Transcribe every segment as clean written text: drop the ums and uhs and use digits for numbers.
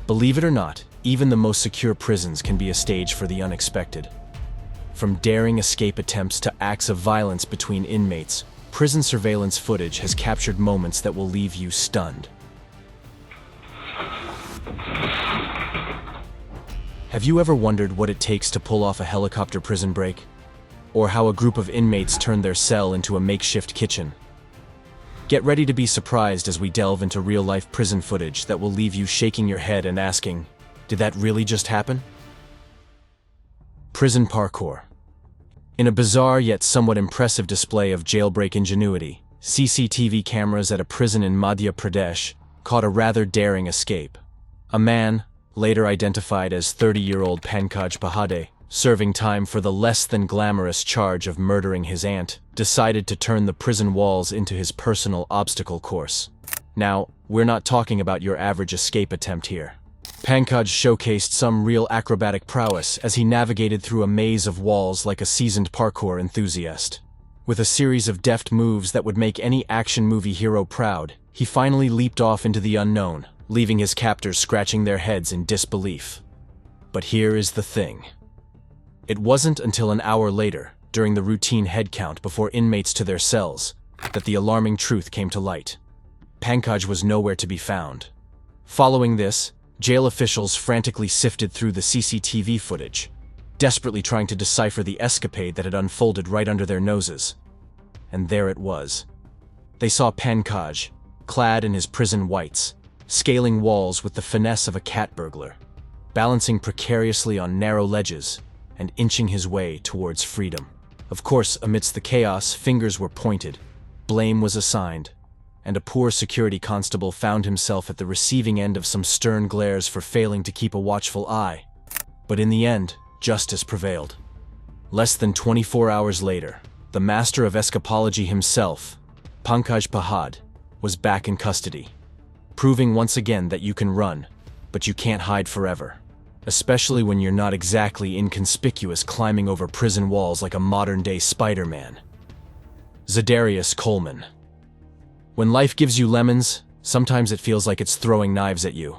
Believe it or not, even the most secure prisons can be a stage for the unexpected. From daring escape attempts to acts of violence between inmates, prison surveillance footage has captured moments that will leave you stunned. Have you ever wondered what it takes to pull off a helicopter prison break? Or how a group of inmates turned their cell into a makeshift kitchen? Get ready to be surprised as we delve into real-life prison footage that will leave you shaking your head and asking, did that really just happen? Prison parkour. In a bizarre yet somewhat impressive display of jailbreak ingenuity, CCTV cameras at a prison in Madhya Pradesh caught a rather daring escape. A man, later identified as 30-year-old Pankaj Pahade, serving time for the less-than-glamorous charge of murdering his aunt, decided to turn the prison walls into his personal obstacle course. Now, we're not talking about your average escape attempt here. Pankaj showcased some real acrobatic prowess as he navigated through a maze of walls like a seasoned parkour enthusiast. With a series of deft moves that would make any action movie hero proud, he finally leaped off into the unknown, leaving his captors scratching their heads in disbelief. But here is the thing. It wasn't until an hour later, during the routine head count before inmates to their cells, that the alarming truth came to light. Pankaj was nowhere to be found. Following this, jail officials frantically sifted through the CCTV footage, desperately trying to decipher the escapade that had unfolded right under their noses. And there it was. They saw Pankaj, clad in his prison whites, scaling walls with the finesse of a cat burglar, balancing precariously on narrow ledges, and inching his way towards freedom. Of course, amidst the chaos, fingers were pointed, blame was assigned, and a poor security constable found himself at the receiving end of some stern glares for failing to keep a watchful eye. But in the end, justice prevailed. Less than 24 hours later, the master of escapology himself, Pankaj Pahad, was back in custody, proving once again that you can run, but you can't hide forever. Especially when you're not exactly inconspicuous climbing over prison walls like a modern-day Spider-Man. Zadarius Coleman. When life gives you lemons, sometimes it feels like it's throwing knives at you.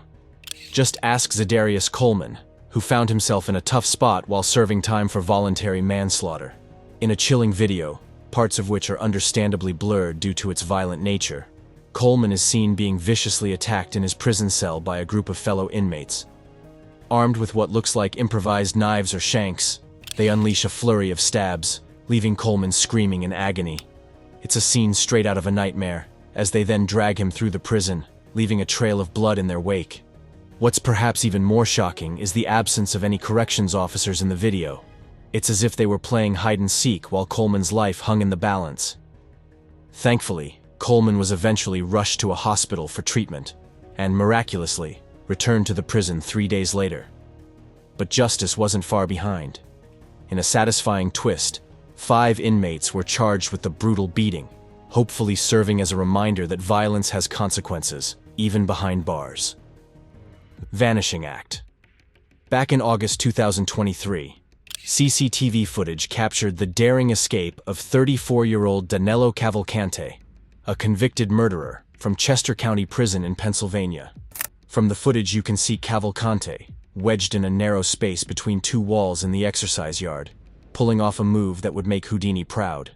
Just ask Zadarius Coleman, who found himself in a tough spot while serving time for voluntary manslaughter. In a chilling video, parts of which are understandably blurred due to its violent nature, Coleman is seen being viciously attacked in his prison cell by a group of fellow inmates. Armed with what looks like improvised knives or shanks, they unleash a flurry of stabs, leaving Coleman screaming in agony. It's a scene straight out of a nightmare, as they then drag him through the prison, leaving a trail of blood in their wake. What's perhaps even more shocking is the absence of any corrections officers in the video. It's as if they were playing hide-and-seek while Coleman's life hung in the balance. Thankfully, Coleman was eventually rushed to a hospital for treatment, and miraculously, returned to the prison 3 days later. But justice wasn't far behind. In a satisfying twist, 5 inmates were charged with the brutal beating, hopefully serving as a reminder that violence has consequences, even behind bars. Vanishing Act. Back in August 2023, CCTV footage captured the daring escape of 34-year-old Danelo Cavalcante, a convicted murderer from Chester County Prison in Pennsylvania. From the footage you can see Cavalcante, wedged in a narrow space between 2 walls in the exercise yard, pulling off a move that would make Houdini proud.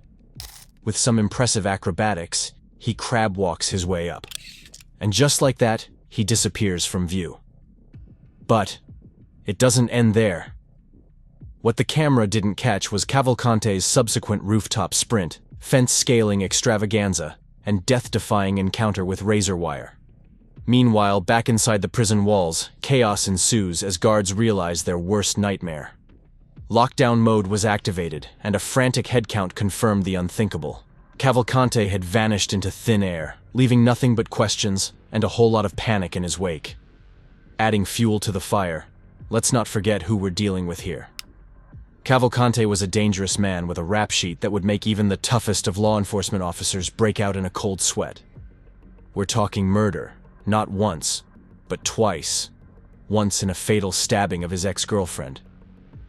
With some impressive acrobatics, he crab walks his way up. And just like that, he disappears from view. But it doesn't end there. What the camera didn't catch was Cavalcante's subsequent rooftop sprint, fence-scaling extravaganza, and death-defying encounter with razor wire. Meanwhile, back inside the prison walls, chaos ensues as guards realize their worst nightmare. Lockdown mode was activated, and a frantic headcount confirmed the unthinkable. Cavalcante had vanished into thin air, leaving nothing but questions and a whole lot of panic in his wake. Adding fuel to the fire, let's not forget who we're dealing with here. Cavalcante was a dangerous man with a rap sheet that would make even the toughest of law enforcement officers break out in a cold sweat. We're talking murder. Not once, but twice. Once in a fatal stabbing of his ex-girlfriend,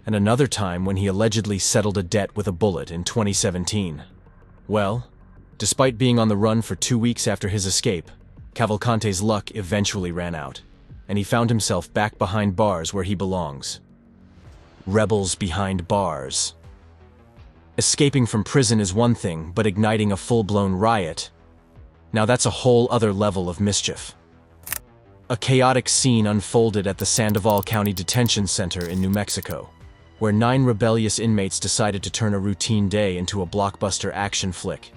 and another time when he allegedly settled a debt with a bullet in 2017. Well, despite being on the run for 2 weeks after his escape, Cavalcante's luck eventually ran out, and he found himself back behind bars where he belongs. Rebels behind bars. Escaping from prison is one thing, but igniting a full-blown riot, now that's a whole other level of mischief. A chaotic scene unfolded at the Sandoval County Detention Center in New Mexico, where 9 rebellious inmates decided to turn a routine day into a blockbuster action flick.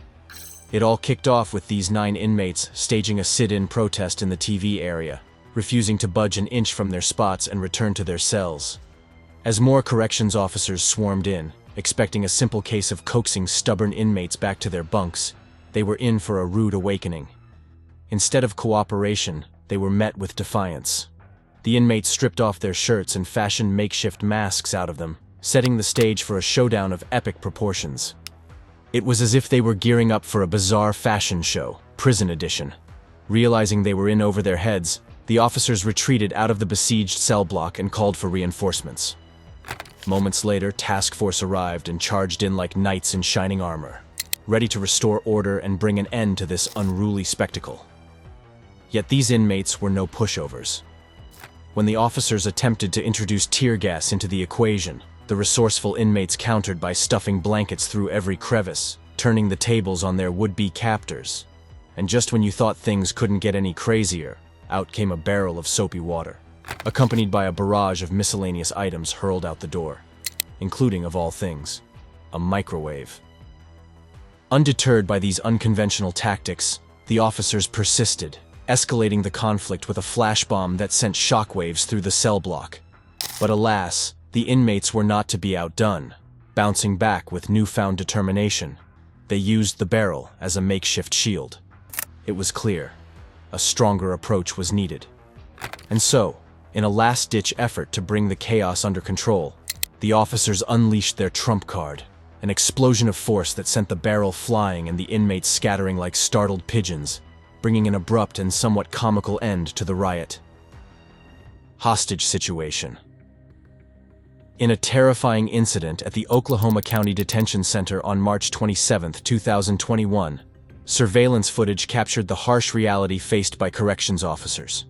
It all kicked off with these 9 inmates staging a sit-in protest in the TV area, refusing to budge an inch from their spots and return to their cells. As more corrections officers swarmed in, expecting a simple case of coaxing stubborn inmates back to their bunks, they were in for a rude awakening. Instead of cooperation, they were met with defiance. The inmates stripped off their shirts and fashioned makeshift masks out of them, setting the stage for a showdown of epic proportions. It was as if they were gearing up for a bizarre fashion show, prison edition. Realizing they were in over their heads, the officers retreated out of the besieged cell block and called for reinforcements. Moments later, task force arrived and charged in like knights in shining armor, ready to restore order and bring an end to this unruly spectacle. Yet these inmates were no pushovers. When the officers attempted to introduce tear gas into the equation, the resourceful inmates countered by stuffing blankets through every crevice, turning the tables on their would-be captors. And just when you thought things couldn't get any crazier, out came a barrel of soapy water, accompanied by a barrage of miscellaneous items hurled out the door, including, of all things, a microwave. Undeterred by these unconventional tactics, the officers persisted, escalating the conflict with a flash bomb that sent shockwaves through the cell block. But alas, the inmates were not to be outdone. Bouncing back with newfound determination, they used the barrel as a makeshift shield. It was clear, a stronger approach was needed. And so, in a last-ditch effort to bring the chaos under control, the officers unleashed their trump card, an explosion of force that sent the barrel flying and the inmates scattering like startled pigeons, bringing an abrupt and somewhat comical end to the riot. Hostage situation. In a terrifying incident at the Oklahoma County Detention Center on March 27, 2021, surveillance footage captured the harsh reality faced by corrections officers.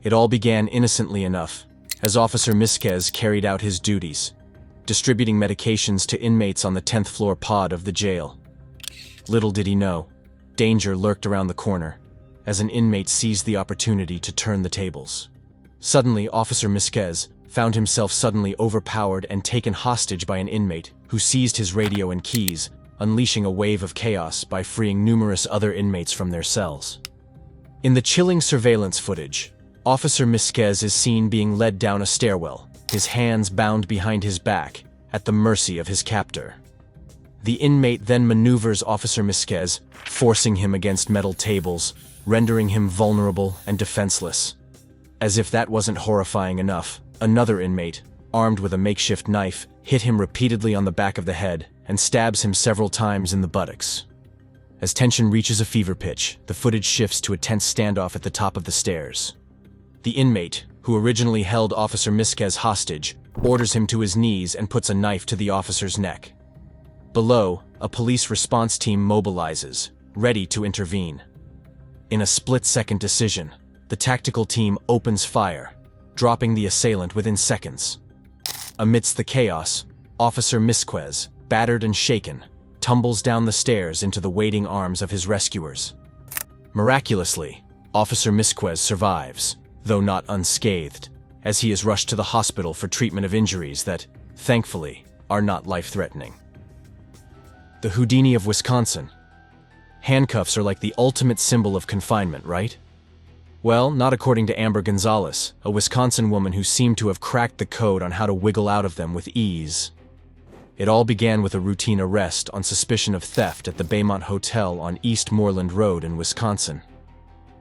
It all began innocently enough, as Officer Misquez carried out his duties, distributing medications to inmates on the 10th floor pod of the jail. Little did he know, danger lurked around the corner, as an inmate seized the opportunity to turn the tables. Suddenly, Officer Misquez found himself suddenly overpowered and taken hostage by an inmate who seized his radio and keys, unleashing a wave of chaos by freeing numerous other inmates from their cells. In the chilling surveillance footage, Officer Misquez is seen being led down a stairwell, his hands bound behind his back, at the mercy of his captor. The inmate then maneuvers Officer Misquez, forcing him against metal tables, rendering him vulnerable and defenseless. As if that wasn't horrifying enough, another inmate, armed with a makeshift knife, hit him repeatedly on the back of the head and stabs him several times in the buttocks. As tension reaches a fever pitch, the footage shifts to a tense standoff at the top of the stairs. The inmate, who originally held Officer Misquez hostage, orders him to his knees and puts a knife to the officer's neck. Below, a police response team mobilizes, ready to intervene. In a split-second decision, the tactical team opens fire, dropping the assailant within seconds. Amidst the chaos, Officer Misquez, battered and shaken, tumbles down the stairs into the waiting arms of his rescuers. Miraculously, Officer Misquez survives, though not unscathed, as he is rushed to the hospital for treatment of injuries that, thankfully, are not life-threatening. The Houdini of Wisconsin. Handcuffs are like the ultimate symbol of confinement, right? Well, not according to Amber Gonzalez, a Wisconsin woman who seemed to have cracked the code on how to wiggle out of them with ease. It all began with a routine arrest on suspicion of theft at the Baymont Hotel on East Moreland Road in Wisconsin.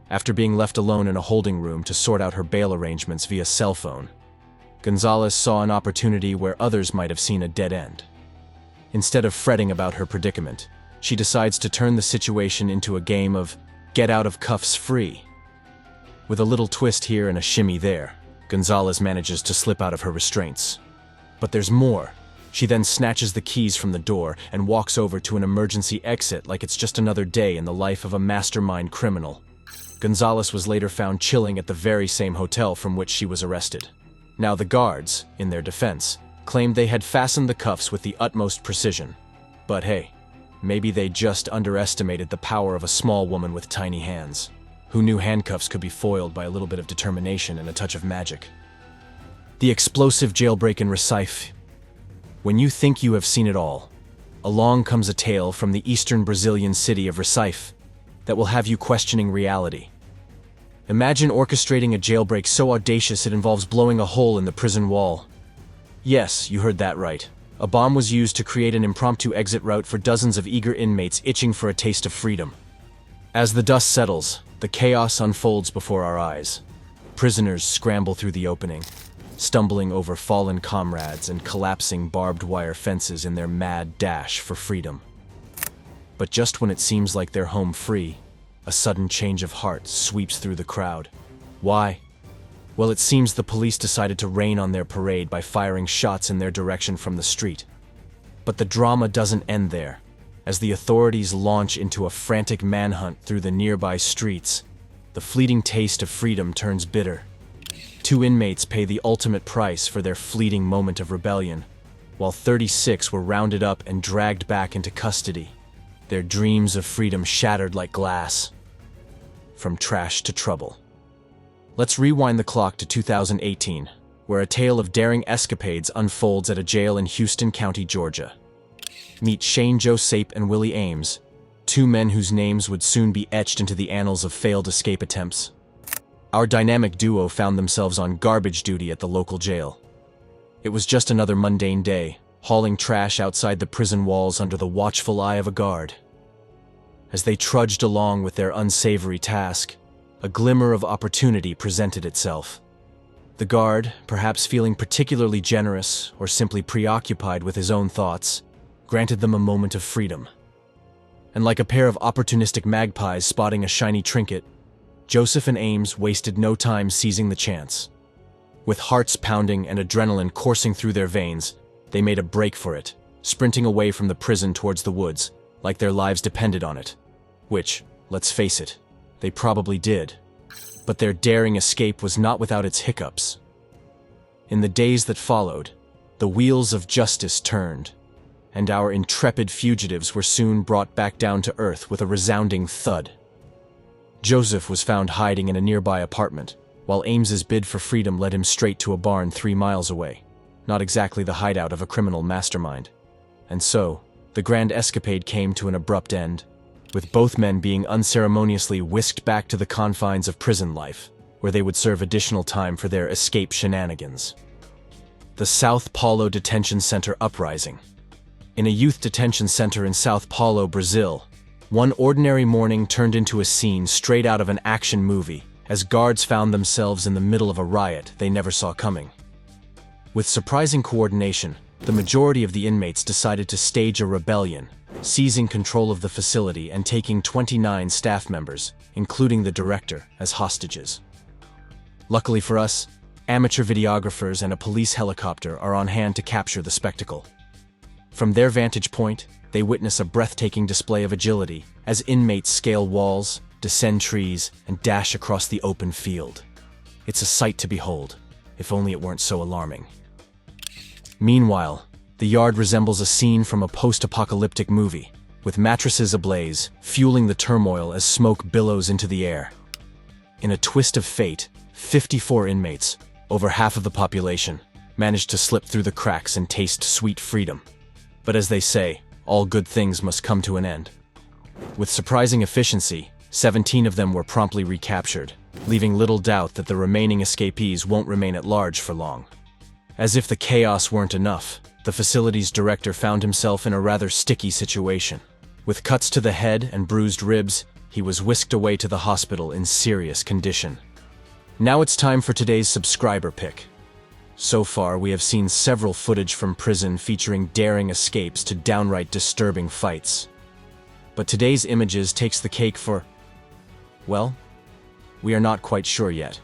After being left alone in a holding room to sort out her bail arrangements via cell phone, Gonzalez saw an opportunity where others might have seen a dead end. Instead of fretting about her predicament, she decides to turn the situation into a game of get out of cuffs free. With a little twist here and a shimmy there, Gonzalez manages to slip out of her restraints. But there's more. She then snatches the keys from the door and walks over to an emergency exit like it's just another day in the life of a mastermind criminal. Gonzalez was later found chilling at the very same hotel from which she was arrested. Now the guards, in their defense, claimed they had fastened the cuffs with the utmost precision. But hey, maybe they just underestimated the power of a small woman with tiny hands. Who knew handcuffs could be foiled by a little bit of determination and a touch of magic? The explosive jailbreak in Recife. When you think you have seen it all, along comes a tale from the eastern Brazilian city of Recife that will have you questioning reality. Imagine orchestrating a jailbreak so audacious it involves blowing a hole in the prison wall. Yes, you heard that right. A bomb was used to create an impromptu exit route for dozens of eager inmates itching for a taste of freedom. As the dust settles, the chaos unfolds before our eyes. Prisoners scramble through the opening, stumbling over fallen comrades and collapsing barbed wire fences in their mad dash for freedom. But just when it seems like they're home free, a sudden change of heart sweeps through the crowd. Why? Well, it seems the police decided to rain on their parade by firing shots in their direction from the street. But the drama doesn't end there. As the authorities launch into a frantic manhunt through the nearby streets, the fleeting taste of freedom turns bitter. 2 inmates pay the ultimate price for their fleeting moment of rebellion, while 36 were rounded up and dragged back into custody, their dreams of freedom shattered like glass. From trash to trouble. Let's rewind the clock to 2018, where a tale of daring escapades unfolds at a jail in Houston County, Georgia. Meet Shane Josape and Willie Ames, 2 men whose names would soon be etched into the annals of failed escape attempts. Our dynamic duo found themselves on garbage duty at the local jail. It was just another mundane day, hauling trash outside the prison walls under the watchful eye of a guard. As they trudged along with their unsavory task, a glimmer of opportunity presented itself. The guard, perhaps feeling particularly generous or simply preoccupied with his own thoughts, granted them a moment of freedom. And like a pair of opportunistic magpies spotting a shiny trinket, Joseph and Ames wasted no time seizing the chance. With hearts pounding and adrenaline coursing through their veins, they made a break for it, sprinting away from the prison towards the woods, like their lives depended on it. Which, let's face it, they probably did. But their daring escape was not without its hiccups. In the days that followed, the wheels of justice turned, and our intrepid fugitives were soon brought back down to earth with a resounding thud. Joseph was found hiding in a nearby apartment, while Ames's bid for freedom led him straight to a barn 3 miles away, not exactly the hideout of a criminal mastermind. And so, the grand escapade came to an abrupt end, with both men being unceremoniously whisked back to the confines of prison life, where they would serve additional time for their escape shenanigans. The South Paulo Detention Center uprising. In a youth detention center in South Paulo, Brazil, one ordinary morning turned into a scene straight out of an action movie, as guards found themselves in the middle of a riot they never saw coming. With surprising coordination, the majority of the inmates decided to stage a rebellion, seizing control of the facility and taking 29 staff members, including the director, as hostages. Luckily for us, amateur videographers and a police helicopter are on hand to capture the spectacle. From their vantage point, they witness a breathtaking display of agility as inmates scale walls, descend trees, and dash across the open field. It's a sight to behold, if only it weren't so alarming. Meanwhile, the yard resembles a scene from a post-apocalyptic movie, with mattresses ablaze, fueling the turmoil as smoke billows into the air. In a twist of fate, 54 inmates, over half of the population, managed to slip through the cracks and taste sweet freedom. But as they say, all good things must come to an end. With surprising efficiency, 17 of them were promptly recaptured, leaving little doubt that the remaining escapees won't remain at large for long. As if the chaos weren't enough, the facility's director found himself in a rather sticky situation. With cuts to the head and bruised ribs, he was whisked away to the hospital in serious condition. Now it's time for today's subscriber pick. So far, we have seen several footage from prison featuring daring escapes to downright disturbing fights. But today's images takes the cake for, well, we are not quite sure yet.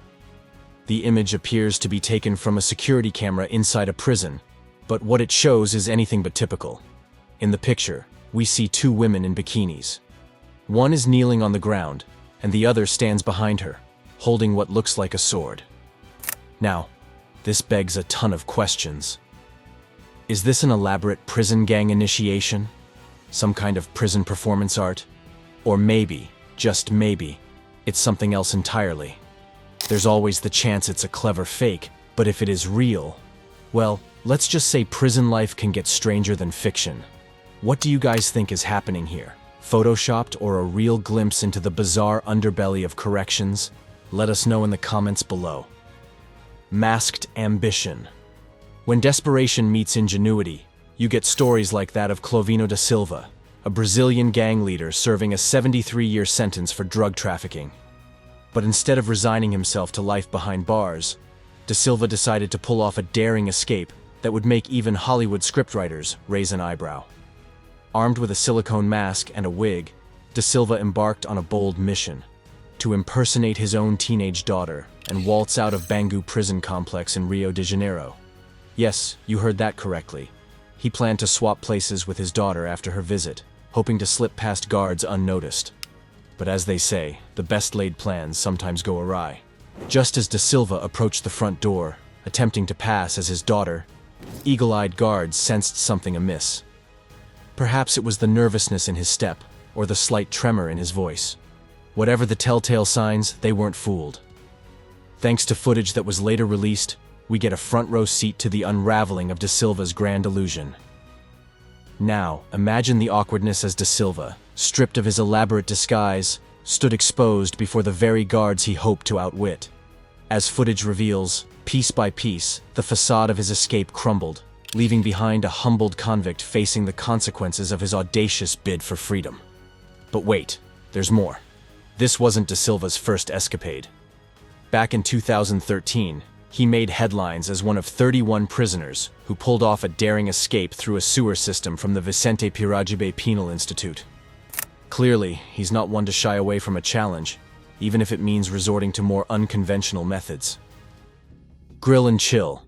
The image appears to be taken from a security camera inside a prison, but what it shows is anything but typical. In the picture, we see 2 women in bikinis. One is kneeling on the ground, and the other stands behind her, holding what looks like a sword. Now, this begs a ton of questions. Is this an elaborate prison gang initiation? Some kind of prison performance art? Or maybe, just maybe, it's something else entirely. There's always the chance it's a clever fake, but if it is real, well, let's just say prison life can get stranger than fiction. What do you guys think is happening here? Photoshopped or a real glimpse into the bizarre underbelly of corrections? Let us know in the comments below. Masked ambition. When desperation meets ingenuity, you get stories like that of Clovino da Silva, a Brazilian gang leader serving a 73-year sentence for drug trafficking. But instead of resigning himself to life behind bars, da Silva decided to pull off a daring escape that would make even Hollywood scriptwriters raise an eyebrow. Armed with a silicone mask and a wig, da Silva embarked on a bold mission to impersonate his own teenage daughter and waltz out of Bangu prison complex in Rio de Janeiro. Yes, you heard that correctly. He planned to swap places with his daughter after her visit, hoping to slip past guards unnoticed. But as they say, the best-laid plans sometimes go awry. Just as da Silva approached the front door, attempting to pass as his daughter, eagle-eyed guards sensed something amiss. Perhaps it was the nervousness in his step, or the slight tremor in his voice. Whatever the telltale signs, they weren't fooled. Thanks to footage that was later released, we get a front-row seat to the unraveling of da Silva's grand illusion. Now, imagine the awkwardness as da Silva, stripped of his elaborate disguise, stood exposed before the very guards he hoped to outwit. As footage reveals, piece by piece, the facade of his escape crumbled, leaving behind a humbled convict facing the consequences of his audacious bid for freedom. But wait, there's more. This wasn't da Silva's first escapade. Back in 2013, he made headlines as one of 31 prisoners who pulled off a daring escape through a sewer system from the Vicente Pirajibe Penal Institute. Clearly, he's not one to shy away from a challenge, even if it means resorting to more unconventional methods. Grill and chill.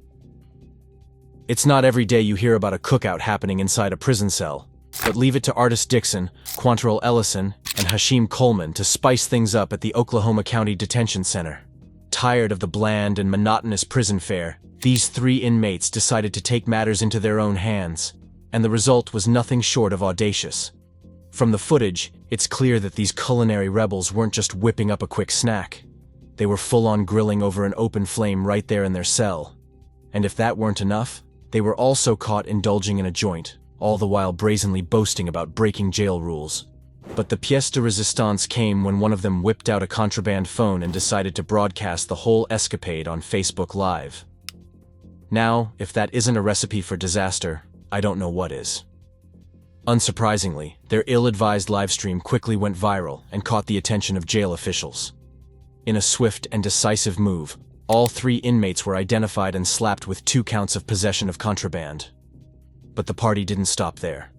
It's not every day you hear about a cookout happening inside a prison cell, but leave it to artist Dixon, Quantrill Ellison, and Hashim Coleman to spice things up at the Oklahoma County Detention Center. Tired of the bland and monotonous prison fare, these 3 inmates decided to take matters into their own hands, and the result was nothing short of audacious. From the footage, it's clear that these culinary rebels weren't just whipping up a quick snack. They were full-on grilling over an open flame right there in their cell. And if that weren't enough, they were also caught indulging in a joint, all the while brazenly boasting about breaking jail rules. But the pièce de résistance came when one of them whipped out a contraband phone and decided to broadcast the whole escapade on Facebook Live. Now, if that isn't a recipe for disaster, I don't know what is. Unsurprisingly, their ill-advised livestream quickly went viral and caught the attention of jail officials. In a swift and decisive move, all 3 inmates were identified and slapped with 2 counts of possession of contraband. But the party didn't stop there.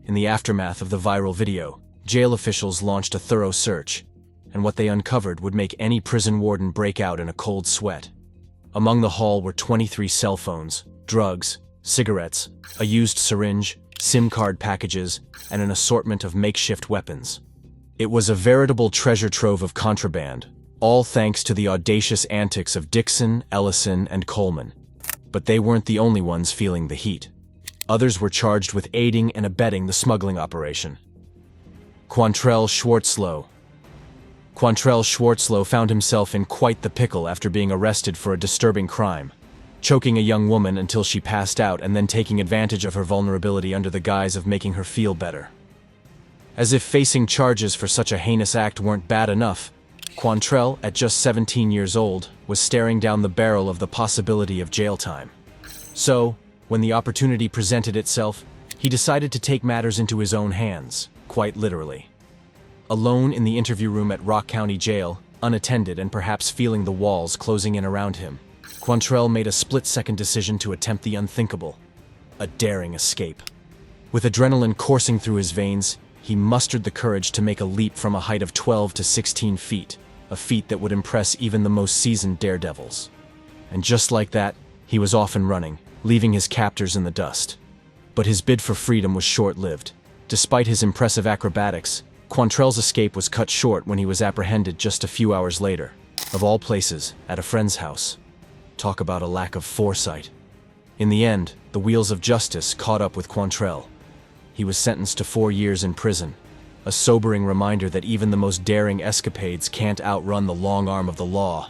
In the aftermath of the viral video, jail officials launched a thorough search, and what they uncovered would make any prison warden break out in a cold sweat. Among the haul were 23 cell phones, drugs, cigarettes, a used syringe, SIM card packages, and an assortment of makeshift weapons. It was a veritable treasure trove of contraband, all thanks to the audacious antics of Dixon, Ellison, and Coleman. But they weren't the only ones feeling the heat. Others were charged with aiding and abetting the smuggling operation. Quantrill Schwartzlow found himself in quite the pickle after being arrested for a disturbing crime, choking a young woman until she passed out and then taking advantage of her vulnerability under the guise of making her feel better. As if facing charges for such a heinous act weren't bad enough, Quantrill, at just 17 years old, was staring down the barrel of the possibility of jail time. So, when the opportunity presented itself, he decided to take matters into his own hands, quite literally. Alone in the interview room at Rock County Jail, unattended and perhaps feeling the walls closing in around him, Quantrill made a split-second decision to attempt the unthinkable, a daring escape. With adrenaline coursing through his veins, he mustered the courage to make a leap from a height of 12 to 16 feet, a feat that would impress even the most seasoned daredevils. And just like that, he was off and running, leaving his captors in the dust. But his bid for freedom was short-lived. Despite his impressive acrobatics, Quantrell's escape was cut short when he was apprehended just a few hours later, of all places, at a friend's house. Talk about a lack of foresight. In the end, the wheels of justice caught up with Quantrell. He was sentenced to 4 years in prison, a sobering reminder that even the most daring escapades can't outrun the long arm of the law.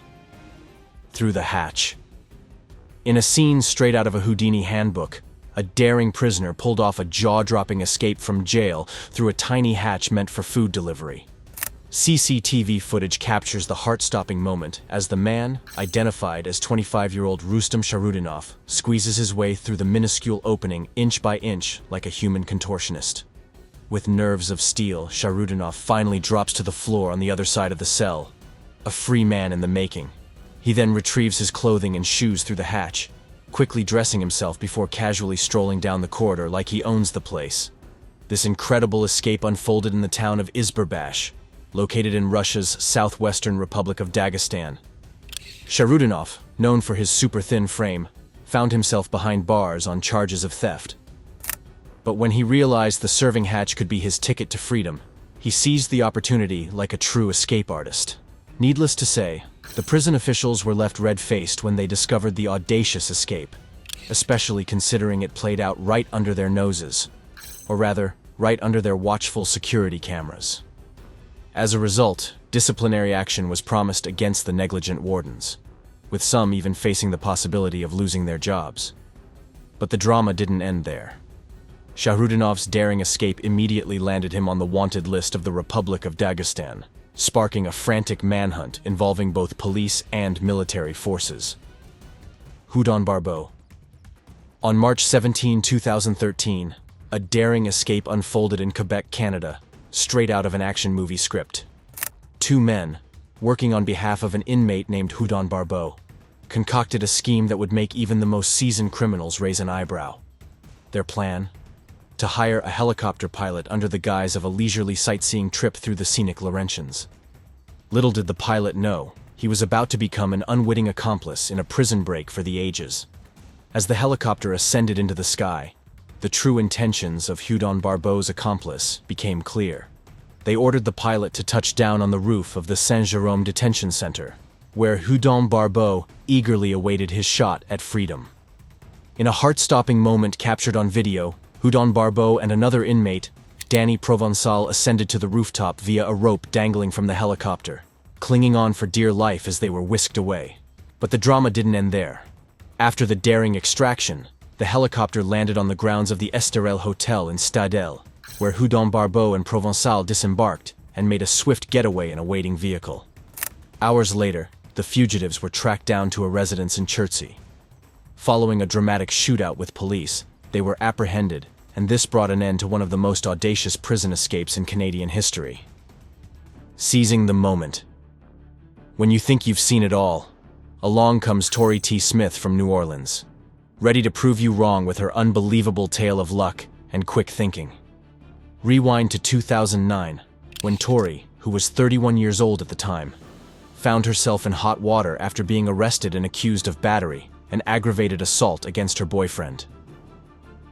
Through the hatch. In a scene straight out of a Houdini handbook, a daring prisoner pulled off a jaw-dropping escape from jail through a tiny hatch meant for food delivery. CCTV footage captures the heart-stopping moment as the man, identified as 25-year-old Rustam Sharudinov, squeezes his way through the minuscule opening inch by inch like a human contortionist. With nerves of steel, Sharudinov finally drops to the floor on the other side of the cell, a free man in the making. He then retrieves his clothing and shoes through the hatch, quickly dressing himself before casually strolling down the corridor like he owns the place. This incredible escape unfolded in the town of Izberbash, located in Russia's southwestern Republic of Dagestan. Sharudinov, known for his super-thin frame, found himself behind bars on charges of theft. But when he realized the serving hatch could be his ticket to freedom, he seized the opportunity like a true escape artist. Needless to say, the prison officials were left red-faced when they discovered the audacious escape, especially considering it played out right under their noses, or rather, right under their watchful security cameras. As a result, disciplinary action was promised against the negligent wardens, with some even facing the possibility of losing their jobs. But the drama didn't end there. Sharudinov's daring escape immediately landed him on the wanted list of the Republic of Dagestan, sparking a frantic manhunt involving both police and military forces. Houdon Barbeau. On March 17, 2013, a daring escape unfolded in Quebec, Canada, straight out of an action movie script. 2 men, working on behalf of an inmate named Houdon Barbeau, concocted a scheme that would make even the most seasoned criminals raise an eyebrow. Their plan? To hire a helicopter pilot under the guise of a leisurely sightseeing trip through the scenic Laurentians. Little did the pilot know, he was about to become an unwitting accomplice in a prison break for the ages. As the helicopter ascended into the sky, the true intentions of Houdon Barbeau's accomplice became clear. They ordered the pilot to touch down on the roof of the Saint-Jérôme Detention Center, where Houdon Barbeau eagerly awaited his shot at freedom. In a heart-stopping moment captured on video, Houdon Barbeau and another inmate, Danny Provençal, ascended to the rooftop via a rope dangling from the helicopter, clinging on for dear life as they were whisked away. But the drama didn't end there. After the daring extraction, the helicopter landed on the grounds of the Esterel Hotel in Stadel, where Houdon Barbeau and Provençal disembarked and made a swift getaway in a waiting vehicle. Hours later, the fugitives were tracked down to a residence in Chertsey. Following a dramatic shootout with police, they were apprehended, and this brought an end to one of the most audacious prison escapes in Canadian history. Seizing the moment. When you think you've seen it all, along comes Tori T. Smith from New Orleans, ready to prove you wrong with her unbelievable tale of luck and quick thinking. Rewind to 2009, when Tori, who was 31 years old at the time, found herself in hot water after being arrested and accused of battery and aggravated assault against her boyfriend.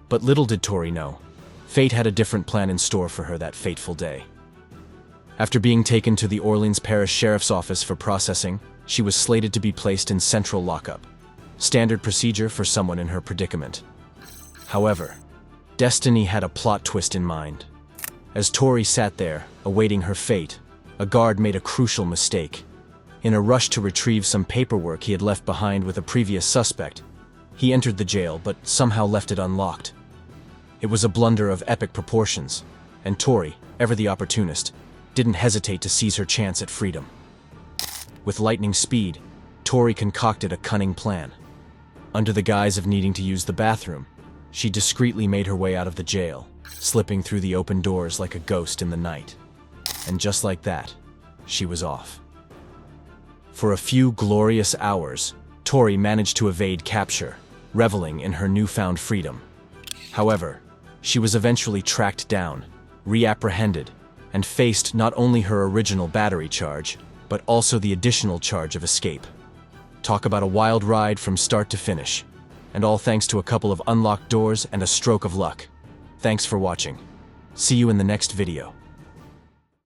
But little did Tori know, fate had a different plan in store for her that fateful day. After being taken to the Orleans Parish Sheriff's Office for processing, she was slated to be placed in central lockup, standard procedure for someone in her predicament. However, destiny had a plot twist in mind. As Tori sat there, awaiting her fate, a guard made a crucial mistake. In a rush to retrieve some paperwork he had left behind with a previous suspect, he entered the jail but somehow left it unlocked. It was a blunder of epic proportions, and Tori, ever the opportunist, didn't hesitate to seize her chance at freedom. With lightning speed, Tori concocted a cunning plan. Under the guise of needing to use the bathroom, she discreetly made her way out of the jail, slipping through the open doors like a ghost in the night. And just like that, she was off. For a few glorious hours, Tori managed to evade capture, reveling in her newfound freedom. However, she was eventually tracked down, reapprehended, and faced not only her original battery charge, but also the additional charge of escape. Talk about a wild ride from start to finish, and all thanks to a couple of unlocked doors and a stroke of luck. Thanks for watching. See you in the next video.